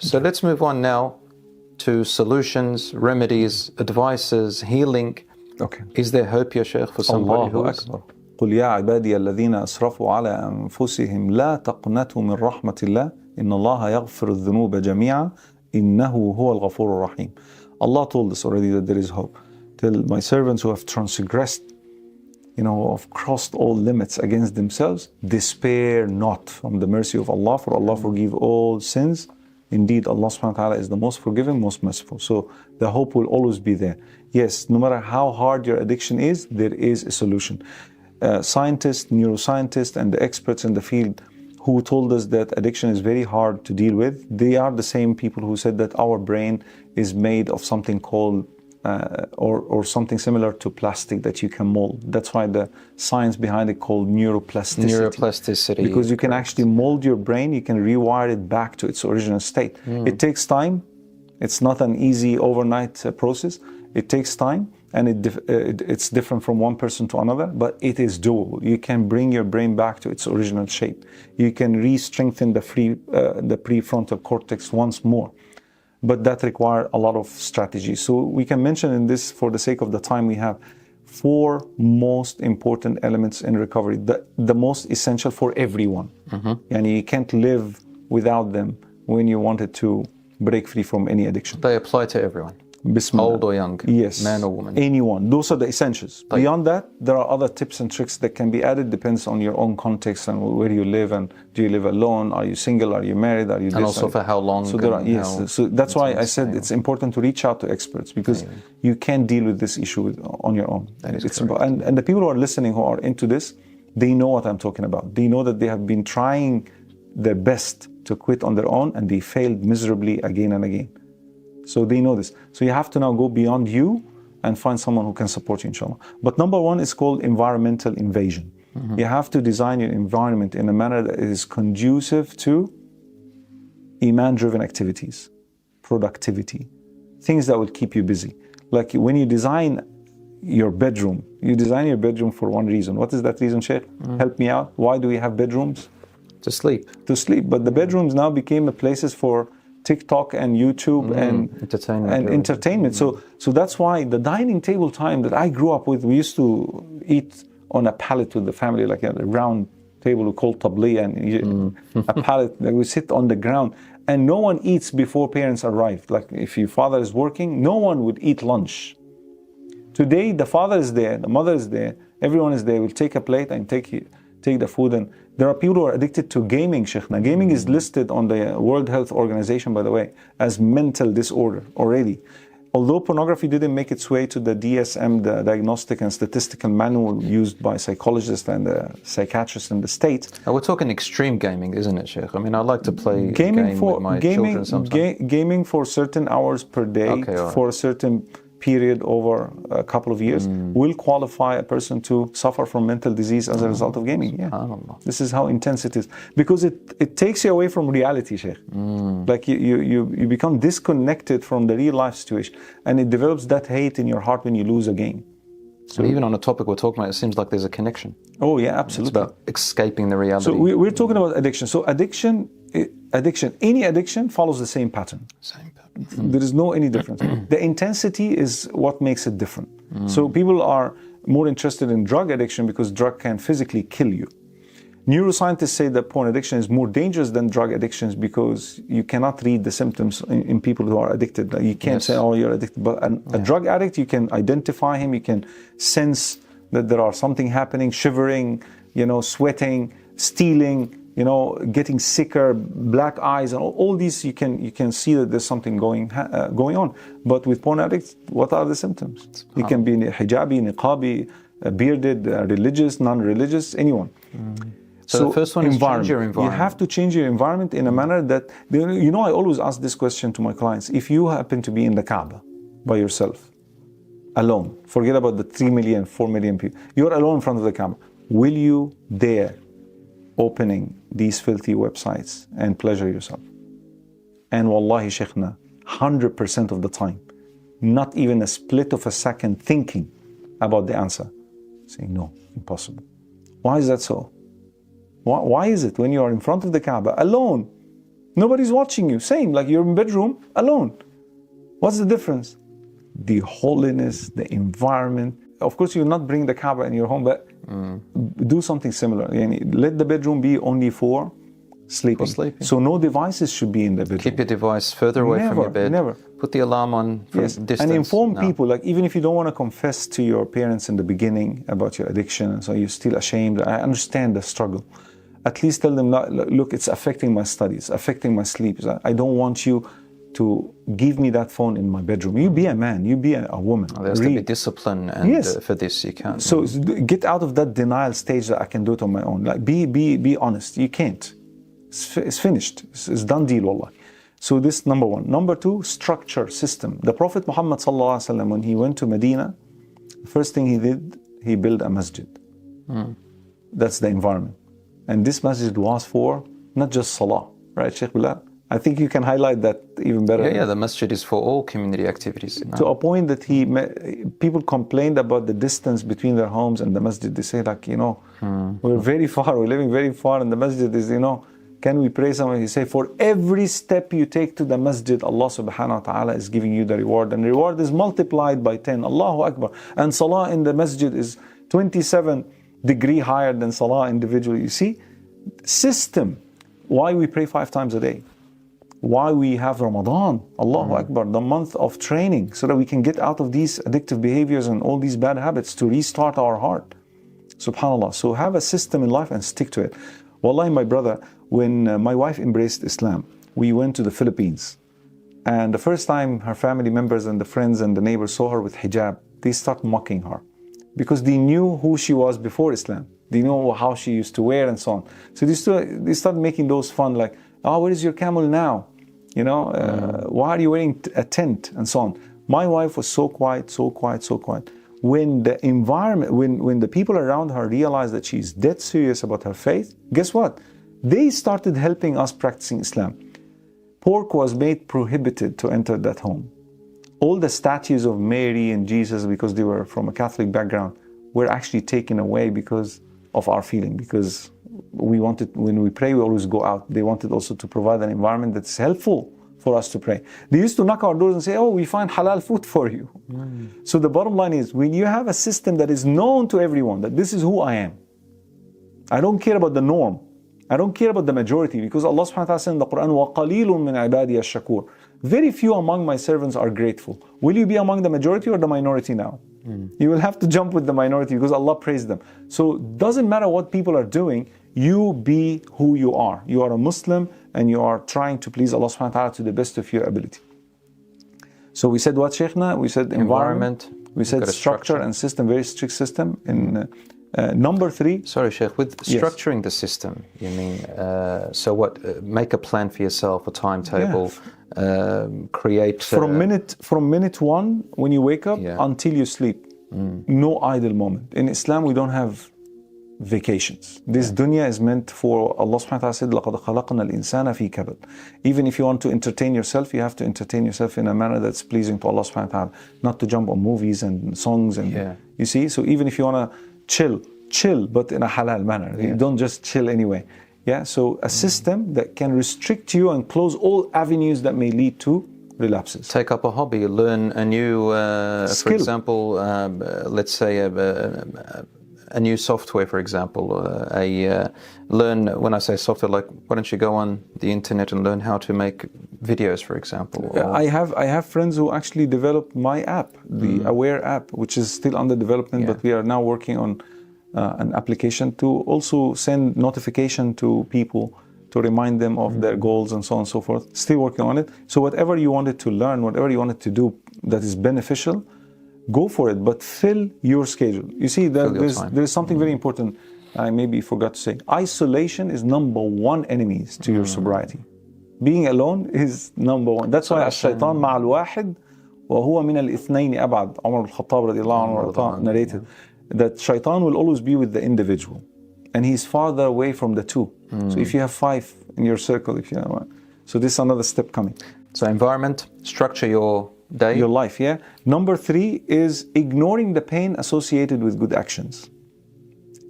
So let's move on now to solutions, remedies, advices, healing. Okay. Is there hope, ya Sheikh, for somebody who is... قل يا عبادي الذين أسرفوا على أنفسهم لا تقنطوا من رحمة الله إن الله يغفر الذنوب جميعا إنه هو الغفور الرحيم. Allah told us already that there is hope. Tell my servants who have transgressed, have crossed all limits against themselves, despair not from the mercy of Allah, for Allah forgive all sins. Indeed, Allah subhanahu wa ta'ala is the most forgiving, most merciful. So the hope will always be there. Yes, no matter how hard your addiction is, there is a solution. Scientists, neuroscientists, and the experts in the field who told us that addiction is very hard to deal with, they are the same people who said that our brain is made of something called or something similar to plastic that you can mold. That's why the science behind it called neuroplasticity. Neuroplasticity. Because you can actually mold your brain, you can rewire it back to its original state. It takes time. It's not an easy overnight process. It takes time, and it's different from one person to another, but it is doable. You can bring your brain back to its original shape. You can re-strengthen the prefrontal cortex once more. But that requires a lot of strategy. So we can mention in this, for the sake of the time we have, 4 most important elements in recovery, the most essential for everyone. And you can't live without them when you wanted to break free from any addiction. They apply to everyone. Bismillah. Old or young, yes, man or woman. Anyone. Those are the essentials. Beyond that, there are other tips and tricks that can be added. Depends on your own context and where you live, and do you live alone? Are you single? Are you married? Are you? And also for how long? So there are, yes. So that's why I said it's important to reach out to experts, because you can't deal with this issue on your own. That is correct. And the people who are listening, who are into this, they know what I'm talking about. They know that they have been trying their best to quit on their own, and they failed miserably again and again. So they know this. So you have to now go beyond you and find someone who can support you, inshallah. But number 1 is called environmental invasion. You have to design your environment in a manner that is conducive to Iman-driven activities, productivity, things that will keep you busy. Like when you design your bedroom, you design your bedroom for one reason. What is that reason, Sheikh? Help me out. Why do we have bedrooms? To sleep. To sleep. But the bedrooms now became places for TikTok and YouTube and entertainment. So that's why the dining table time that I grew up with, we used to eat on a pallet with the family, like a round table we call tabli, and a pallet that we sit on the ground, and no one eats before parents arrive. Like if your father is working, no one would eat lunch. Today the father is there, the mother is there, everyone is there, will take a plate and take the food. And there are people who are addicted to gaming, Sheikh. Now, gaming is listed on the World Health Organization, by the way, as mental disorder already. Although pornography didn't make its way to the DSM, the Diagnostic and Statistical Manual used by psychologists and psychiatrists in the States. We're talking extreme gaming, isn't it, Sheikh? I mean, I like to play gaming with my children sometimes. Gaming for certain hours per day, for a certain period over a couple of years will qualify a person to suffer from mental disease as a result of gaming. This is how intense it is, because it takes you away from reality, Sheikh. Like you become disconnected from the real life situation, and it develops that hate in your heart when you lose a game. So even on a topic we're talking about, it seems like there's a connection. Oh yeah, absolutely. It's about escaping the reality. So we're talking about addiction. So any addiction follows the same pattern. There is no any difference. The intensity is what makes it different. So people are more interested in drug addiction because drug can physically kill you. Neuroscientists say that porn addiction is more dangerous than drug addictions because you cannot read the symptoms in people who are addicted. You can't say, oh, you're addicted. But a drug addict, you can identify him, you can sense that there are something happening, shivering, sweating, stealing, getting sicker, black eyes, and all these you can see that there's something going on. But with porn addicts, what are the symptoms? You can be hijabi, niqabi, bearded, religious, non-religious, anyone. So the first one is change your environment. You have to change your environment in a manner that, I always ask this question to my clients. If you happen to be in the Kaaba by yourself, alone, forget about the 3 million, 4 million people, you're alone in front of the Kaaba, will you dare opening these filthy websites and pleasure yourself? And wallahi, Sheikhna, 100% of the time, not even a split of a second thinking about the answer, saying no, impossible. Why is that so? Why is it when you are in front of the Kaaba alone, Nobody's watching you. Same, like you're in bedroom alone. What's the difference? The holiness, the environment. Of course, you'll not bring the Kaaba in your home, but do something similar. Let the bedroom be only for sleeping. So no devices should be in the bedroom. Keep your device further away from your bed. Never. Put the alarm on from distance. And inform people, like even if you don't want to confess to your parents in the beginning about your addiction, so you're still ashamed, I understand the struggle. At least tell them, look, it's affecting my studies, affecting my sleep. I don't want you to give me that phone in my bedroom. You be a man, you be a woman. There has to be discipline, and for this you can't. So get out of that denial stage that I can do it on my own. Like be honest. You can't. It's finished. It's done deal, wallah. So this number one. Number two, structure, system. The Prophet Muhammad sallallahu alaihi wasallam, when he went to Medina, the first thing he did, he built a masjid. That's the environment. And this masjid was for not just salah, right, Sheikh Belal? I think you can highlight that even better. Yeah, the masjid is for all community activities. To a point that people complained about the distance between their homes and the masjid. They say, like, we're very far, we're living very far, and the masjid is, can we pray somewhere? He say, for every step you take to the masjid, Allah subhanahu wa ta'ala is giving you the reward. And the reward is multiplied by 10. Allahu Akbar. And salah in the masjid is 27 degree higher than salah individually. You see? System. Why we pray 5 times a day. Why we have Ramadan. Allahu Akbar. The month of training. So that we can get out of these addictive behaviors and all these bad habits to restart our heart. SubhanAllah. So have a system in life and stick to it. Wallahi, my brother, when my wife embraced Islam, we went to the Philippines. And the first time her family members and the friends and the neighbors saw her with hijab, they start mocking her. Because they knew who she was before Islam. They know how she used to wear and so on. So they started making those fun, like, oh, where is your camel now? Why are you wearing a tent? And so on. My wife was so quiet, so quiet, so quiet. When the environment, when the people around her realized that she's dead serious about her faith, guess what? They started helping us practicing Islam. Pork was made prohibited to enter that home. All the statues of Mary and Jesus, because they were from a Catholic background, were actually taken away because of our feeling. Because we wanted, when we pray, we always go out. They wanted also to provide an environment that's helpful for us to pray. They used to knock our doors and say, oh, we find halal food for you. So the bottom line is, when you have a system that is known to everyone, that this is who I am, I don't care about the norm. I don't care about the majority, because Allah subhanahu wa ta'ala said in the Quran, وَقَلِيلٌ مِّنْ عِبَادِيَ الشَّكُورِ. Very few among my servants are grateful. Will you be among the majority or the minority now? You will have to jump with the minority, because Allah praised them. So it doesn't matter what people are doing, you be who you are. You are a Muslim and you are trying to please Allah subhanahu wa ta'ala to the best of your ability. So we said what, Sheikhna? We said environment. We said structure and system, very strict system. In number 3. Sorry, Sheikh, with structuring the system, you mean, so what, make a plan for yourself, a timetable, create... From minute 1, when you wake up, until you sleep, no idle moment. In Islam, we don't have vacations. This dunya is meant for, Allah subhanahu wa ta'ala said, لَقَدْ خَلَقْنَا الْإِنسَانَ فِي كَبَدٍ. Even if you want to entertain yourself, you have to entertain yourself in a manner that's pleasing to Allah subhanahu wa ta'ala, not to jump on movies and songs and you see. So even if you want to chill, but in a halal manner. You don't just chill anyway. So a system that can restrict you and close all avenues that may lead to relapses. Take up a hobby, learn a new, for example, let's say a new software, for example. Learn, when I say software, like, why don't you go on the internet and learn how to make videos, for example? I have friends who actually developed my app, the Aware app, which is still under development, but we are now working on an application to also send notification to people to remind them of their goals and so on and so forth. Still working on it. So whatever you wanted to learn, whatever you wanted to do that is beneficial, go for it, but fill your schedule. You see, there's something very important I maybe forgot to say. Isolation is number 1 enemy to your sobriety. Being alone is number 1. That's why الشيطان مع الواحد وهو من الاثنين أبعد. Umar al-Khattab radiallahu anhu narrated that shaitan will always be with the individual, and he's farther away from the 2. So if you have 5 in your circle, if you have 1, so this is another step coming. So environment, structure your day, your life. Number 3 is ignoring the pain associated with good actions.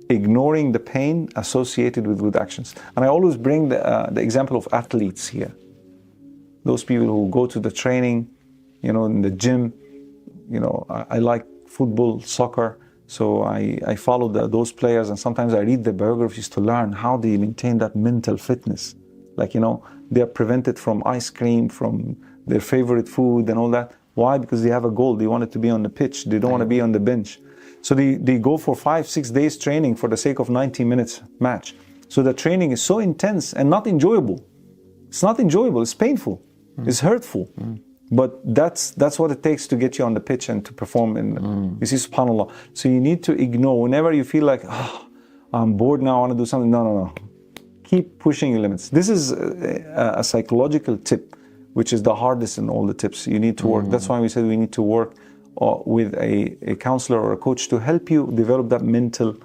ignoring the pain associated with good actions. And I always bring the example of athletes here. Those people who go to the training, in the gym. I like football, soccer, so I follow those players, and sometimes I read their biographies to learn how they maintain that mental fitness. Like, they are prevented from ice cream, from their favorite food and all that. Why? Because they have a goal. They want it to be on the pitch. They don't want to be on the bench. So they go for 5-6 days training for the sake of 90 minutes match. So the training is so intense and not enjoyable. It's not enjoyable. It's painful. It's hurtful. But that's what it takes to get you on the pitch and to perform. You see, subhanAllah. So you need to ignore whenever you feel like, I'm bored now, I want to do something. No. Keep pushing your limits. This is a psychological tip, which is the hardest in all the tips. You need to work. That's why we said we need to work with a counselor or a coach to help you develop that mental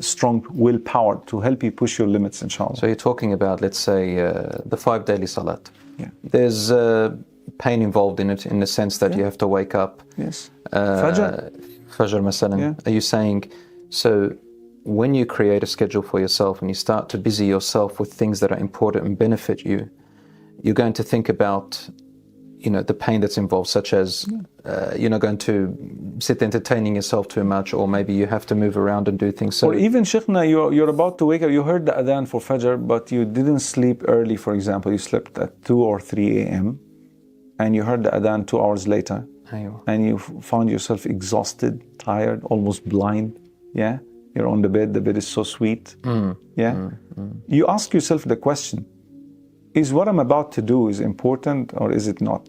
strong willpower to help you push your limits, inshallah. So you're talking about, let's say, the 5 daily salat. Yeah. There's pain involved in it, in the sense that you have to wake up. Yes. Fajr masalan. Yeah. Are you saying, so when you create a schedule for yourself and you start to busy yourself with things that are important and benefit you, you're going to think about, the pain that's involved, such as you're not going to sit entertaining yourself too much, or maybe you have to move around and do things. So, or even, Sheikhna, you're about to wake up, you heard the adhan for Fajr, but you didn't sleep early, for example. You slept at 2 or 3 a.m. and you heard the adhan 2 hours later. And you found yourself exhausted, tired, almost blind. Yeah? You're on the bed is so sweet. You ask yourself the question, is what I'm about to do is important or is it not?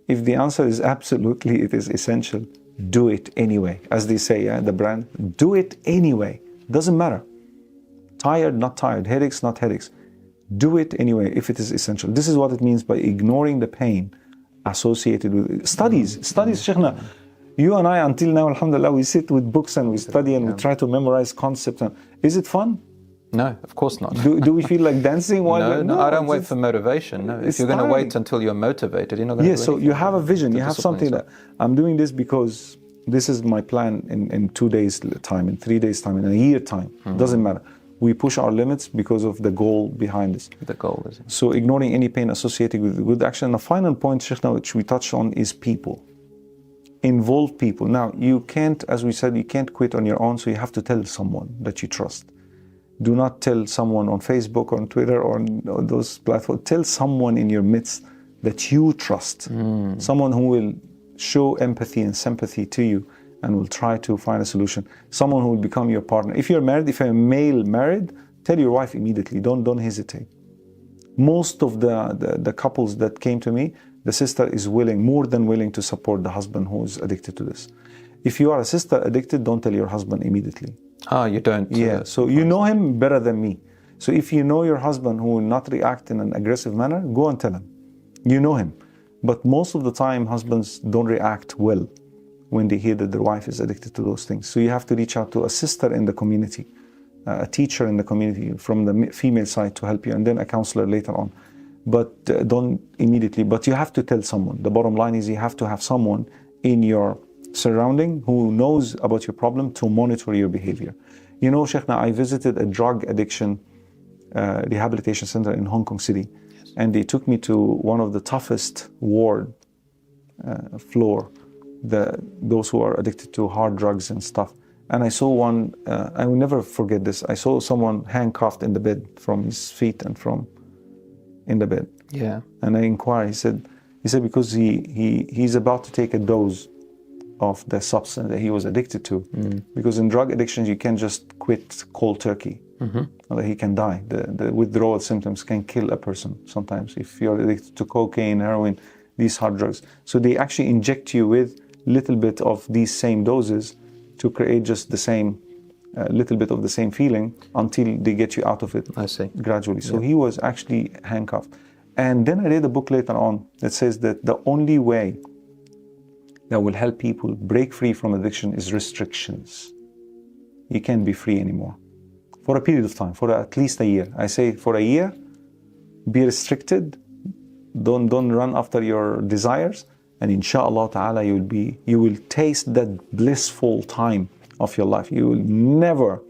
If the answer is absolutely, it is essential, do it anyway. As they say, the brand, do it anyway. Doesn't matter. Tired, not tired, headaches, not headaches. Do it anyway if it is essential. This is what it means by ignoring the pain associated with studies, Sheikhna. You and I, until now, alhamdulillah, we sit with books and we study and we try to memorize concepts. Is it fun? No, of course not. Do we feel like dancing? No, I don't wait for motivation. No, if you're going to wait until you're motivated, you're not going to do so anything. You have a vision, you have something that, I'm doing this because this is my plan in 2 days time, in 3 days time, in a year time. Doesn't matter. We push our limits because of the goal behind this. The goal is it. So ignoring any pain associated with good action. And the final point, Sheikh, now, which we touched on, is people. Involve people. Now, you can't, as we said, you can't quit on your own, so you have to tell someone that you trust. Do not tell someone on Facebook, on Twitter, or on those platforms. Tell someone in your midst that you trust. Someone who will show empathy and sympathy to you and will try to find a solution. Someone who will become your partner. If you're married, if you're a male married, tell your wife immediately. Don't hesitate. Most of the couples that came to me, the sister is willing, more than willing, to support the husband who is addicted to this. If you are a sister addicted, don't tell your husband immediately. You don't? Yeah, so you know him better than me. So if you know your husband who will not react in an aggressive manner, go and tell him. You know him. But most of the time, husbands don't react well when they hear that their wife is addicted to those things. So you have to reach out to a sister in the community, a teacher in the community from the female side to help you, and then a counselor later on. But don't immediately, but you have to tell someone. The bottom line is you have to have someone in your surrounding who knows about your problem to monitor your behavior. You know, Sheikhna, I visited a drug addiction rehabilitation center in Hong Kong City, and they took me to one of the toughest ward floor, those who are addicted to hard drugs and stuff. And I saw one, I will never forget this, I saw someone handcuffed in the bed from his feet and from in the bed. Yeah. And I inquired, he said because he's about to take a dose of the substance that he was addicted to. Because in drug addictions, you can't just quit cold turkey. Or he can die. The withdrawal symptoms can kill a person sometimes if you're addicted to cocaine, heroin, these hard drugs. So they actually inject you with little bit of these same doses to create just the same, little bit of the same feeling until they get you out of it. I see. Gradually. So he was actually handcuffed. And then I read a book later on that says that the only way that will help people break free from addiction is restrictions. You can't be free anymore. For a period of time, for at least a year. I say for a year, be restricted. Don't run after your desires. And inshallah ta'ala, you will taste that blissful time of your life. You will never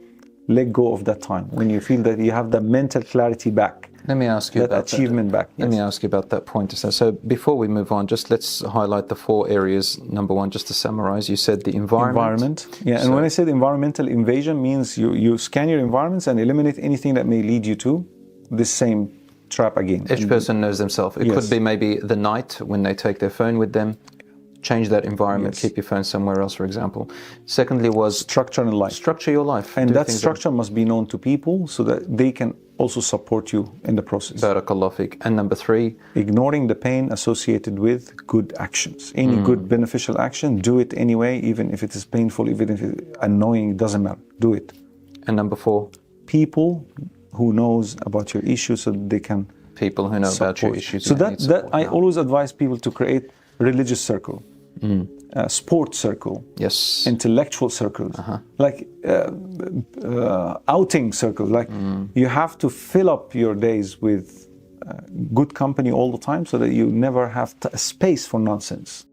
let go of that time, when you feel that you have the mental clarity back. Let me ask you that about achievement back. Let me ask you about that point. So before we move on, just let's highlight the 4 areas. Number 1, just to summarize, you said the environment. Yeah, and when I said environmental invasion, means you scan your environments and eliminate anything that may lead you to this same trap again. Each person knows themselves. It could be maybe the night when they take their phone with them. Change that environment, keep your phone somewhere else, for example. Secondly was structure in life. Structure your life. And that structure must be known to people so that they can also support you in the process. Barakallah fiqh. And number 3, ignoring the pain associated with good actions. Any good beneficial action, do it anyway, even if it is painful, even if it is annoying, doesn't matter. Do it. And number 4, people who knows about your issues so that they can people who know about your issues. So that I always advise people to create religious circle, sports circle, yes, intellectual circles, like outing circles. Like you have to fill up your days with good company all the time so that you never have space for nonsense.